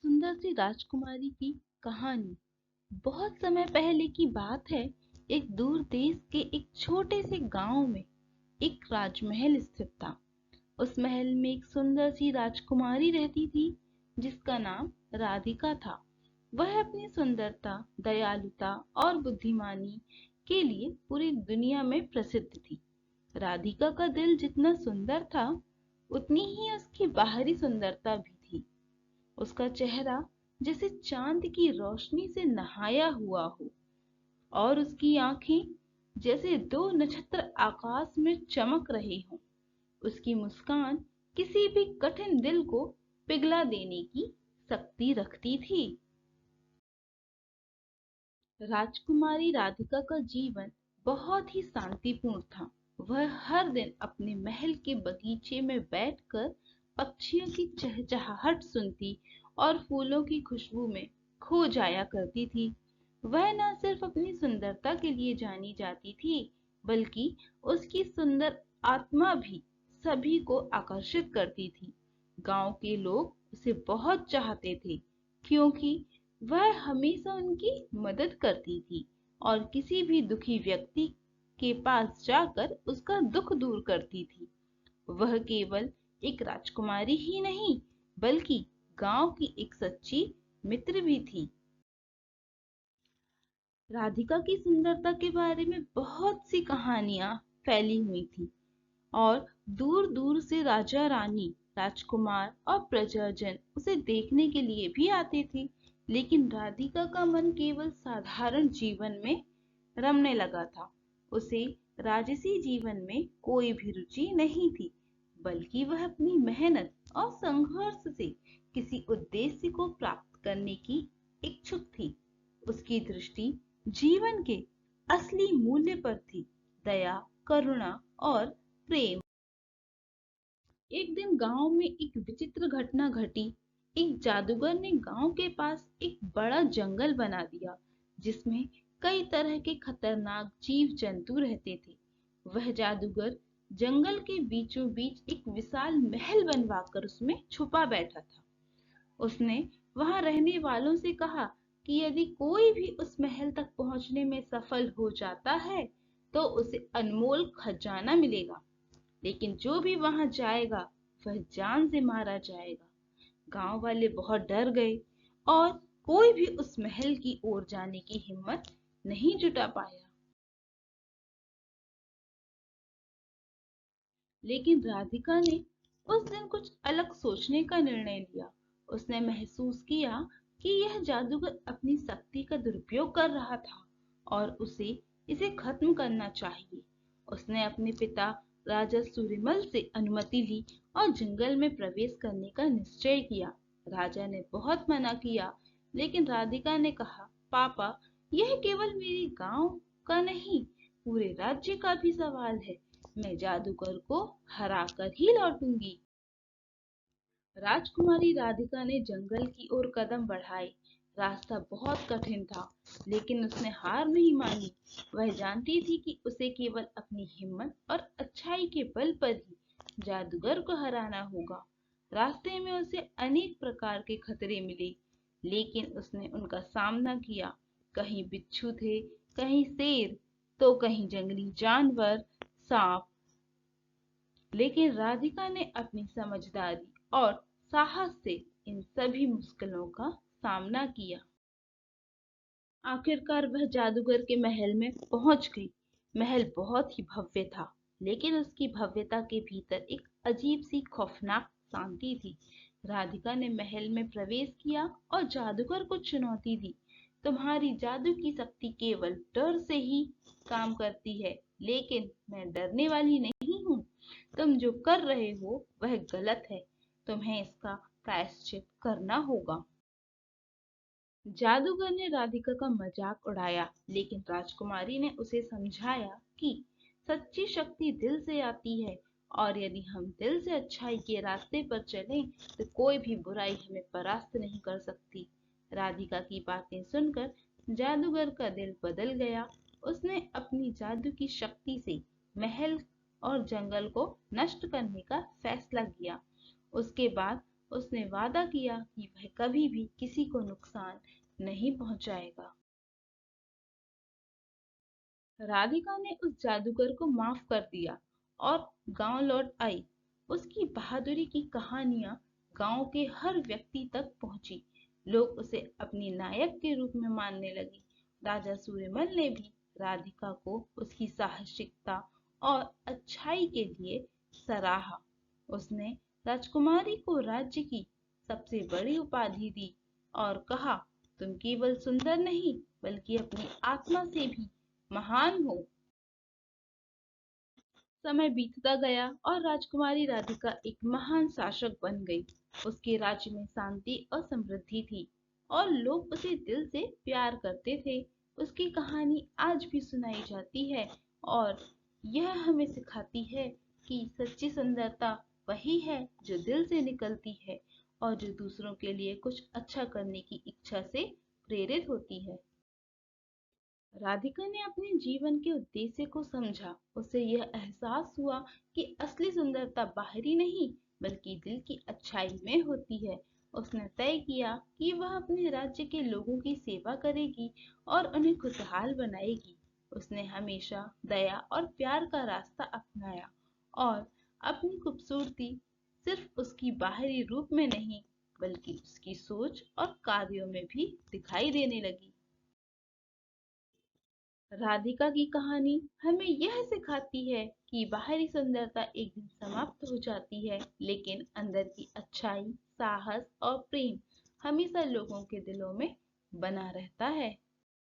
सुंदर सी राजकुमारी की कहानी। बहुत समय पहले की बात है। एक दूर देश के एक छोटे से गांव में एक राजमहल स्थित था। उस महल में एक सुंदर सी राजकुमारी रहती थी जिसका नाम राधिका था। वह अपनी सुंदरता, दयालुता और बुद्धिमानी के लिए पूरी दुनिया में प्रसिद्ध थी। राधिका का दिल जितना सुंदर था, उतनी ही उसकी बाहरी सुंदरता भी थी। उसका चेहरा जैसे चांद की रोशनी से नहाया हुआ हो और उसकी आंखें जैसे दो नक्षत्र आकाश में चमक रहे हों। उसकी मुस्कान किसी भी कठिन दिल को पिघला देने की शक्ति रखती थी। राजकुमारी राधिका का जीवन बहुत ही शांतिपूर्ण था। वह हर दिन अपने महल के बगीचे में बैठकर पक्षियों की चहचहाहट सुनती और फूलों की खुशबू में खो जाया करती थी। वह न सिर्फ अपनी सुंदरता के लिए जानी जाती थी, बल्कि उसकी सुंदर आत्मा भी सभी को आकर्षित करती थी। गांव के लोग उसे बहुत चाहते थे, क्योंकि वह हमेशा उनकी मदद करती थी और किसी भी दुखी व्यक्ति के पास जाकर उसका दुख दूर करती थी। वह केवल एक राजकुमारी ही नहीं, बल्कि गांव की एक सच्ची मित्र भी थी। राधिका की सुंदरता के बारे में बहुत सी कहानियां फैली हुई थी और दूर दूर से राजा रानी, राजकुमार और प्रजाजन उसे देखने के लिए भी आते थे। लेकिन राधिका का मन केवल साधारण जीवन में रमने लगा था। उसे राजसी जीवन में कोई भी रुचि नहीं थी, बल्कि वह अपनी मेहनत और संघर्ष से किसी उद्देश्य को प्राप्त करने की इच्छुक थी। उसकी दृष्टि जीवन के असली मूल्य पर थी, दया, करुणा और प्रेम। एक दिन गांव में एक विचित्र घटना घटी। एक जादूगर ने गांव के पास एक बड़ा जंगल बना दिया, जिसमें कई तरह के खतरनाक जीव जंतु रहते थे। वह जादूगर जंगल के बीचों बीच एक विशाल महल बनवाकर उसमें छुपा बैठा था। उसने वहां रहने वालों से कहा कि यदि कोई भी उस महल तक पहुंचने में सफल हो जाता है, तो उसे अनमोल खजाना मिलेगा। लेकिन जो भी वहां जाएगा, वह जान से मारा जाएगा। गांव वाले बहुत डर गए और कोई भी उस महल की ओर जाने की हिम्मत नहीं जुटा पाया। लेकिन राधिका ने उस दिन कुछ अलग सोचने का निर्णय लिया। उसने महसूस किया कि यह जादूगर अपनी शक्ति का दुरुपयोग कर रहा था और उसे इसे खत्म करना चाहिए। उसने अपने पिता राजा सूर्यमल से अनुमति ली और जंगल में प्रवेश करने का निश्चय किया। राजा ने बहुत मना किया, लेकिन राधिका ने कहा, पापा, यह केवल मेरे गांव का नहीं, पूरे राज्य का भी सवाल है। मैं जादूगर को हराकर ही लौटूंगी। राजकुमारी राधिका ने जंगल की ओर कदम बढ़ाए। रास्ता बहुत कठिन था, लेकिन उसने हार नहीं मानी। वह जानती थी कि उसे केवल अपनी हिम्मत और अच्छाई के बल पर ही जादूगर को हराना होगा। रास्ते में उसे अनेक प्रकार के खतरे मिले, लेकिन उसने उनका सामना किया। कहीं बिच्छू थे, कहीं शेर, तो कहीं जंगली जानवर, सांप। लेकिन राधिका ने अपनी समझदारी और साहस से इन सभी मुश्किलों का सामना किया। आखिरकार वह जादूगर के महल में पहुंच गई। महल बहुत ही भव्य था, लेकिन उसकी भव्यता के भीतर एक अजीब सी खौफनाक शांति थी। राधिका ने महल में प्रवेश किया और जादूगर को चुनौती दी। तुम्हारी जादू की शक्ति केवल डर से ही काम करती है, लेकिन मैं डरने वाली नहीं हूँ। तुम जो कर रहे हो वह गलत है। तुम्हें इसका प्रायश्चित करना होगा। जादूगर ने राधिका का मजाक उड़ाया, लेकिन राजकुमारी ने उसे समझाया कि सच्ची शक्ति दिल से आती है और यदि हम दिल से अच्छाई के रास्ते पर चलें, तो कोई भी बुराई हमें परास्त नहीं कर सकती। राधिका की बातें सुनकर जादूगर का दिल बदल गया। उसने अपनी जादू की शक्ति से महल और जंगल को नष्ट करने का फैसला किया। उसके बाद उसने वादा किया कि वह कभी भी किसी को नुकसान नहीं पहुंचाएगा। राधिका ने उस जादूगर को माफ कर दिया और गांव लौट आई। उसकी बहादुरी की कहानियां गांव के हर व्यक्ति तक पहुंची। लोग उसे अपनी नायक के रूप में मानने लगे। राजा सूर्यमल ने भी राधिका को उसकी साहसिकता और अच्छाई के लिए सराहा। उसने राजकुमारी को राज्य की सबसे बड़ी उपाधि दी और कहा, तुम केवल सुंदर नहीं बल्कि अपनी आत्मा से भी महान हो। समय बीतता गया और राजकुमारी राधिका एक महान शासक बन गई। उसके राज्य में शांति और समृद्धि थी और लोग उसे दिल से प्यार करते थे। उसकी कहानी आज भी सुनाई जाती है और यह हमें सिखाती है कि सच्ची सुंदरता वही है जो दिल से निकलती है और जो दूसरों के लिए कुछ अच्छा करने की इच्छा से प्रेरित होती है। राधिका ने अपने जीवन के उद्देश्य को समझा। उसे यह एहसास हुआ कि असली सुंदरता बाहरी नहीं बल्कि दिल की अच्छाई में होती है। उसने तय किया कि वह अपने राज्य के लोगों की सेवा करेगी और उन्हें खुशहाल बनाएगी। उसने हमेशा दया और प्यार का रास्ता अपनाया और अपनी खूबसूरती सिर्फ उसकी बाहरी रूप में नहीं बल्कि उसकी सोच और कार्यों में भी दिखाई देने लगी। राधिका की कहानी हमें यह सिखाती है कि बाहरी सुंदरता एक दिन समाप्त हो जाती है, लेकिन अंदर की अच्छाई, साहस और प्रेम हमेशा लोगों के दिलों में बना रहता है।